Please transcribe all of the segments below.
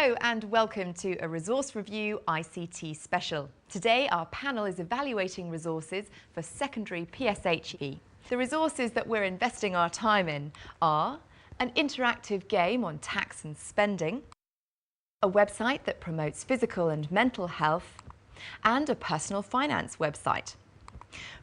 Hello and welcome to a Resource Review ICT special. Today our panel is evaluating resources for secondary PSHE. The resources that we're investing our time in are an interactive game on tax and spending, a website that promotes physical and mental health, and a personal finance website.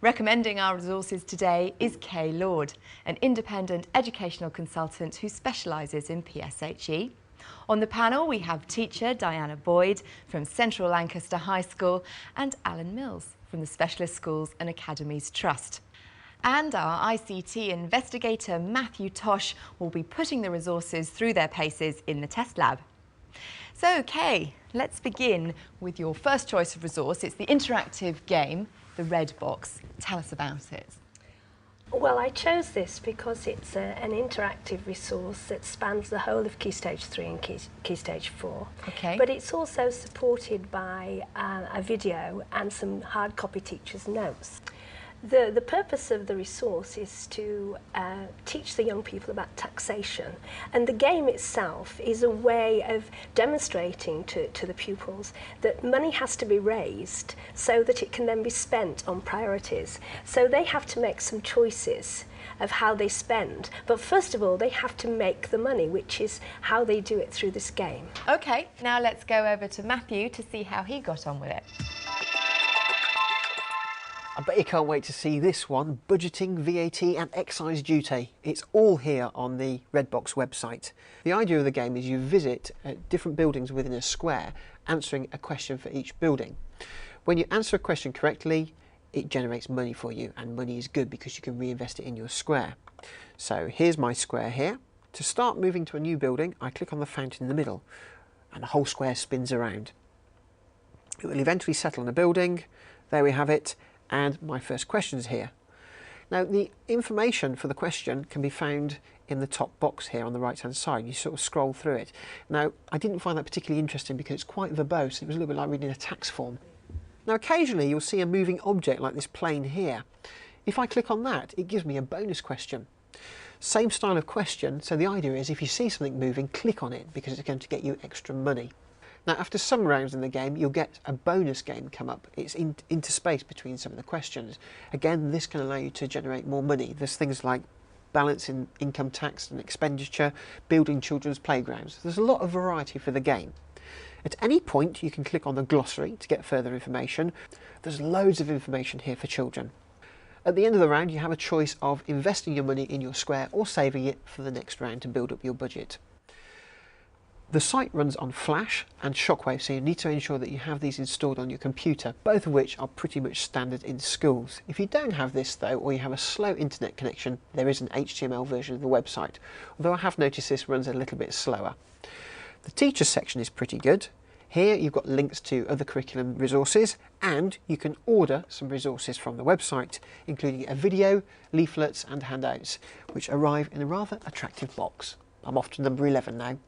Recommending our resources today is Kay Lord, an independent educational consultant who specialises in PSHE. On the panel we have teacher Diana Boyd from Central Lancaster High School and Alan Mills from the Specialist Schools and Academies Trust. And our ICT investigator Matthew Tosh will be putting the resources through their paces in the test lab. So Kay, let's begin with your first choice of resource. It's the interactive game, the Redbox. Tell us about it. Well, I chose this because it's an interactive resource that spans the whole of Key Stage 3 and Key Stage 4. Okay. But it's also supported by a video and some hard copy teachers' notes. The purpose of the resource is to teach the young people about taxation, and the game itself is a way of demonstrating to the pupils that money has to be raised so that it can then be spent on priorities. So they have to make some choices of how they spend, but first of all they have to make the money, which is how they do it through this game. Okay, now let's go over to Matthew to see how he got on with it. I bet you can't wait to see this one, budgeting, VAT and excise duty. It's all here on the Redbox website. The idea of the game is you visit different buildings within a square, answering a question for each building. When you answer a question correctly, it generates money for you, and money is good because you can reinvest it in your square. So here's my square here. To start moving to a new building, I click on the fountain in the middle and the whole square spins around. It will eventually settle on a building. There we have it. And my first question is here. Now the information for the question can be found in the top box here on the right hand side. You sort of scroll through it. Now I didn't find that particularly interesting because it's quite verbose. It was a little bit like reading a tax form. Now occasionally you'll see a moving object like this plane here. If I click on that, it gives me a bonus question. Same style of question, so the idea is if you see something moving, click on it because it's going to get you extra money. Now after some rounds in the game you'll get a bonus game come up. It's interspaced between some of the questions. Again, this can allow you to generate more money. There's things like balancing income tax and expenditure, building children's playgrounds. There's a lot of variety for the game. At any point you can click on the glossary to get further information. There's loads of information here for children. At the end of the round you have a choice of investing your money in your square or saving it for the next round to build up your budget. The site runs on Flash and Shockwave, so you need to ensure that you have these installed on your computer, both of which are pretty much standard in schools. If you don't have this though, or you have a slow internet connection, there is an HTML version of the website, although I have noticed this runs a little bit slower. The teacher section is pretty good. Here you've got links to other curriculum resources, and you can order some resources from the website, including a video, leaflets and handouts, which arrive in a rather attractive box. I'm off to number 11 now.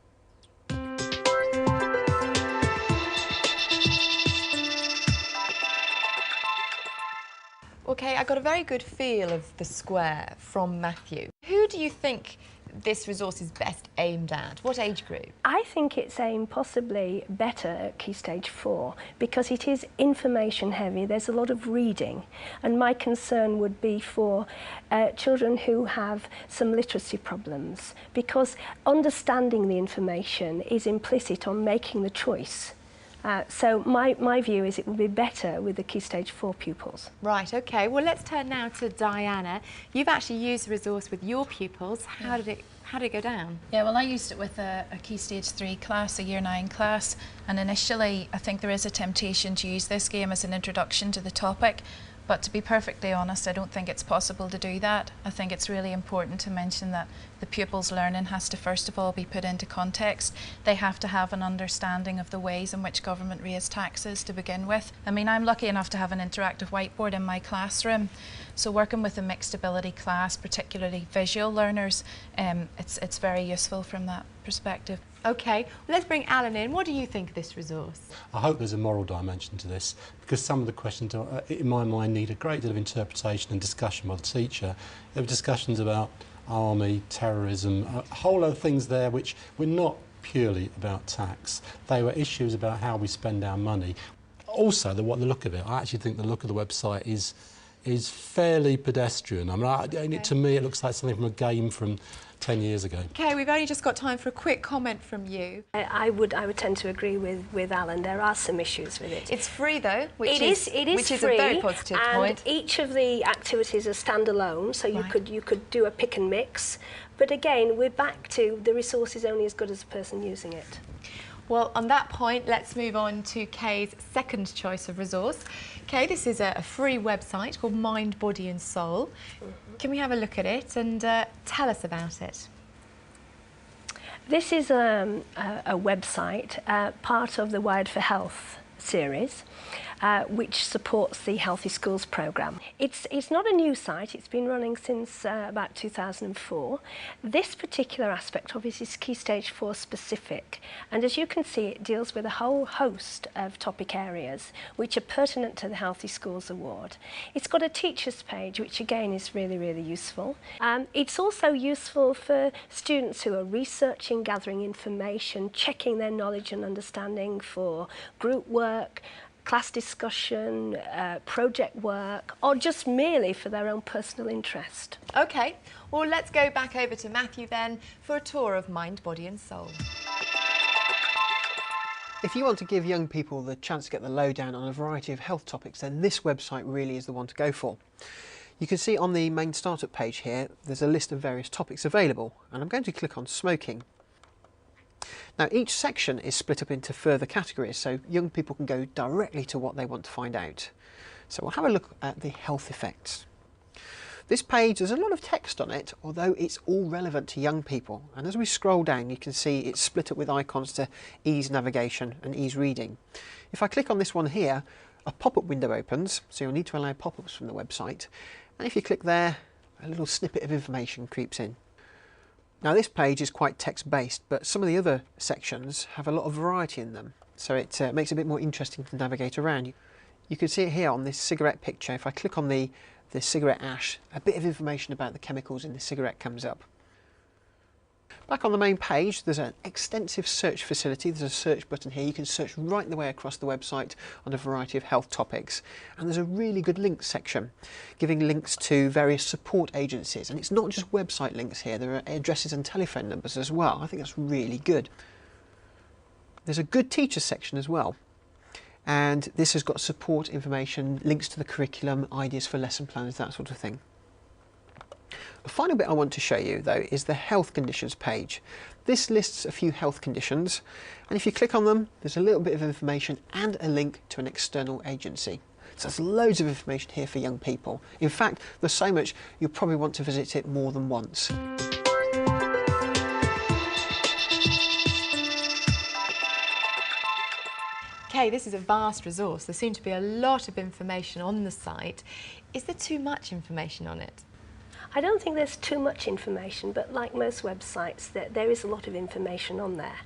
Okay, I got a very good feel of the square from Matthew. Who do you think this resource is best aimed at? What age group? I think it's aimed possibly better at Key Stage 4 because it is information heavy. There's a lot of reading, and my concern would be for children who have some literacy problems, because understanding the information is implicit on making the choice. So my view is it will be better with the Key Stage 4 pupils. Right, okay. Well, let's turn now to Diana. You've actually used the resource with your pupils. How did it go down? Yeah, well, I used it with a Key Stage 3 class, a Year 9 class, and initially I think there is a temptation to use this game as an introduction to the topic. But to be perfectly honest, I don't think it's possible to do that. I think it's really important to mention that the pupils' learning has to first of all be put into context. They have to have an understanding of the ways in which government raise taxes to begin with. I mean, I'm lucky enough to have an interactive whiteboard in my classroom. So working with a mixed ability class, particularly visual learners, it's very useful from that perspective. Okay, well, let's bring Alan in. What do you think of this resource? I hope there's a moral dimension to this, because some of the questions, in my mind, need a great deal of interpretation and discussion by the teacher. There were discussions about army, terrorism, a whole lot of things there which we're not purely about tax. They were issues about how we spend our money. Also, the look of it. I actually think the look of the website is fairly pedestrian. I mean, to me, it looks like something from a game from 10 years ago. Okay, we've only just got time for a quick comment from you. I would tend to agree with Alan. There are some issues with it. It's free though, which is free, a very positive point. Each of the activities are standalone, so you could do a pick and mix. But again, we're back to the resource is only as good as the person using it. Well, on that point, let's move on to Kay's second choice of resource. Kay, this is a free website called Mind, Body and Soul. Can we have a look at it and tell us about it? This is a website, part of the Wired for Health series, which supports the Healthy Schools programme. It's not a new site, it's been running since about 2004. This particular aspect of it is Key Stage 4 specific, and as you can see it deals with a whole host of topic areas which are pertinent to the Healthy Schools Award. It's got a teachers page which again is really, really useful. It's also useful for students who are researching, gathering information, checking their knowledge and understanding for group work, class discussion, project work, or just merely for their own personal interest. Okay, well let's go back over to Matthew then for a tour of Mind, Body and Soul. If you want to give young people the chance to get the lowdown on a variety of health topics, then this website really is the one to go for. You can see on the main startup page here, there's a list of various topics available, and I'm going to click on smoking. Now each section is split up into further categories, so young people can go directly to what they want to find out. So we'll have a look at the health effects. This page, there's a lot of text on it, although it's all relevant to young people. And as we scroll down, you can see it's split up with icons to ease navigation and ease reading. If I click on this one here, a pop-up window opens, so you'll need to allow pop-ups from the website. And if you click there, a little snippet of information creeps in. Now this page is quite text-based, but some of the other sections have a lot of variety in them, so it makes it a bit more interesting to navigate around. You can see it here on this cigarette picture. If I click on the cigarette ash, a bit of information about the chemicals in the cigarette comes up. Back on the main page, there's an extensive search facility. There's a search button here. You can search right the way across the website on a variety of health topics. And there's a really good links section, giving links to various support agencies. And it's not just website links here. There are addresses and telephone numbers as well. I think that's really good. There's a good teachers section as well. And this has got support information, links to the curriculum, ideas for lesson plans, that sort of thing. The final bit I want to show you though is the health conditions page. This lists a few health conditions, and if you click on them there's a little bit of information and a link to an external agency. So there's loads of information here for young people. In fact, there's so much you'll probably want to visit it more than once. Okay, this is a vast resource. There seems to be a lot of information on the site. Is there too much information on it? I don't think there's too much information, but like most websites, there is a lot of information on there.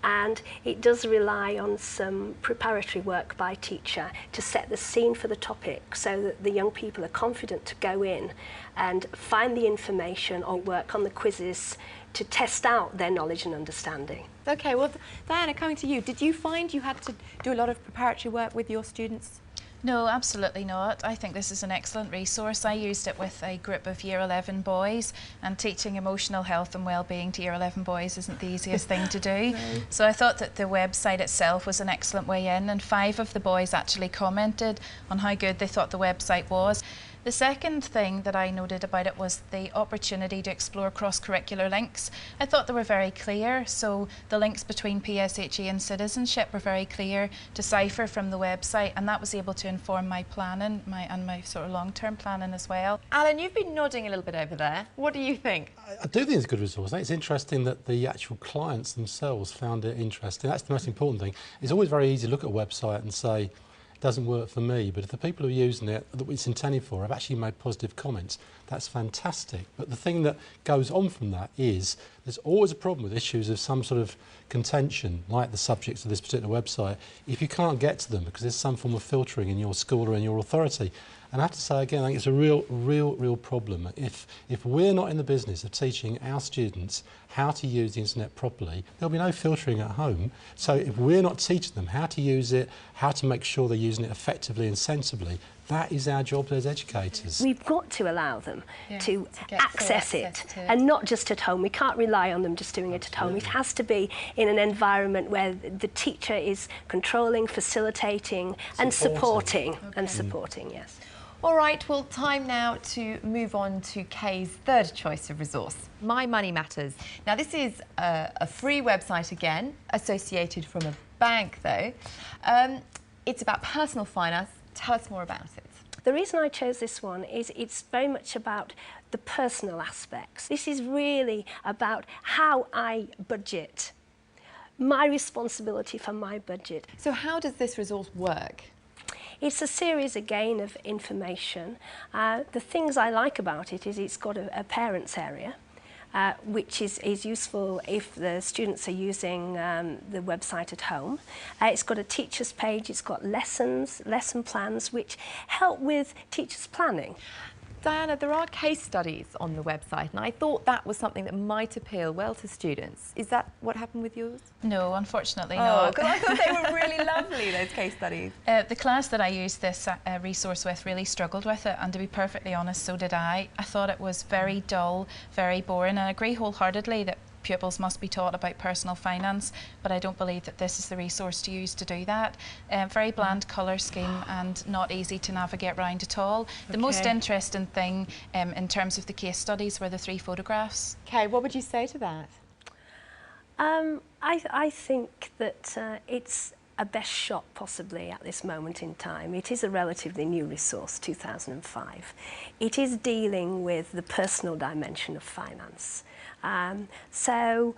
And it does rely on some preparatory work by teacher to set the scene for the topic so that the young people are confident to go in and find the information or work on the quizzes to test out their knowledge and understanding. Okay, well, Diana, coming to you, did you find you had to do a lot of preparatory work with your students? No, absolutely not. I think this is an excellent resource. I used it with a group of Year 11 boys, and teaching emotional health and well-being to Year 11 boys isn't the easiest thing to do. No. So I thought that the website itself was an excellent way in, and 5 of the boys actually commented on how good they thought the website was. The second thing that I noted about it was the opportunity to explore cross-curricular links. I thought they were very clear, so the links between PSHE and citizenship were very clear, decipher from the website, and that was able to inform my planning and my sort of long-term planning as well. Alan, you've been nodding a little bit over there. What do you think? I do think it's a good resource. I think it's interesting that the actual clients themselves found it interesting. That's the most important thing. It's always very easy to look at a website and say, it doesn't work for me, but if the people who are using it, that it's intended for, have actually made positive comments, that's fantastic. But the thing that goes on from that is there's always a problem with issues of some sort of contention, like the subjects of this particular website, if you can't get to them because there's some form of filtering in your school or in your authority. And I have to say again, I think it's a real problem. If we're not in the business of teaching our students how to use the internet properly, there'll be no filtering at home. So if we're not teaching them how to use it, how to make sure they're using it effectively and sensibly, that is our job as educators. We've got to allow them to get access full it, access to it. and not just at home. We can't rely on them just doing it at home. It has to be in an environment where the teacher is controlling, facilitating and supporting. And supporting, yes. All right, well, time now to move on to Kay's third choice of resource, My Money Matters. Now, this is a free website again, associated from a bank though. It's about personal finance. Tell us more about it. The reason I chose this one is it's very much about the personal aspects. This is really about how I budget, my responsibility for my budget. So how does this resource work? It's a series again of information. The things I like about it is it's got a parents area, which is useful if the students are using the website at home. It's got a teacher's page, it's got lessons, lesson plans, which help with teachers' planning. Diana, there are case studies on the website, and I thought that was something that might appeal well to students. Is that what happened with yours? No, unfortunately Oh, not. because I thought they were really lovely, those case studies. The class that I used this resource with really struggled with it, and to be perfectly honest, so did I. I thought it was very dull, very boring, and I agree wholeheartedly that pupils must be taught about personal finance, but I don't believe that this is the resource to use to do that. Very bland colour scheme and not easy to navigate around at all. The most interesting thing in terms of the case studies were the 3 photographs. Kay, what would you say to that? I think that it's a best shot possibly at this moment in time. It is a relatively new resource, 2005. It is dealing with the personal dimension of finance. So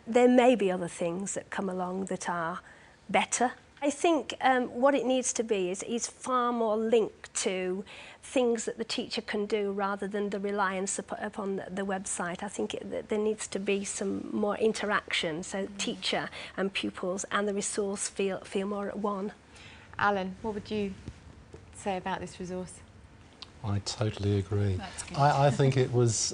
there may be other things that come along that are better. I think what it needs to be is far more linked to things that the teacher can do rather than the reliance upon the website. I think there needs to be some more interaction, so teacher and pupils and the resource feel more at one. Alan, what would you say about this resource? I totally agree. That's good. I think it was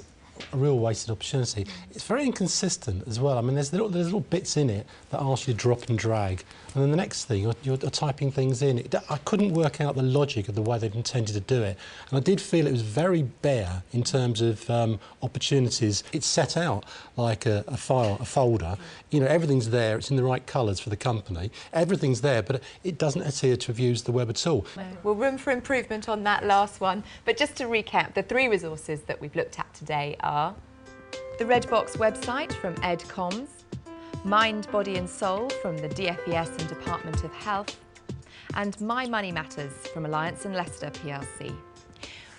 a real wasted opportunity. It's very inconsistent as well. I mean, there's little bits in it that ask you to drop and drag, and then the next thing you're typing things in. I couldn't work out the logic of the way they'd intended to do it, and I did feel it was very bare in terms of opportunities. It's set out like a file, a folder. You know, everything's there. It's in the right colours for the company. Everything's there, but it doesn't appear to have used the web at all. Well, room for improvement on that last one. But just to recap, the 3 resources that we've looked at today are the Redbox website from EdComs, Mind, Body and Soul from the DFES and Department of Health, and My Money Matters from Alliance and Leicester plc.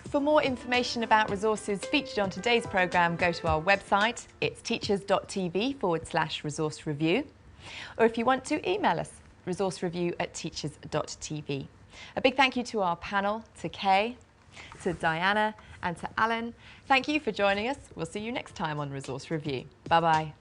For more information about resources featured on today's programme, go to our website. It's teachers.tv/resource review. Or if you want to, email us, resourcereview@teachers.tv. A big thank you to our panel, to Kay, to Diana and to Alan. Thank you for joining us. We'll see you next time on Resource Review. Bye-bye.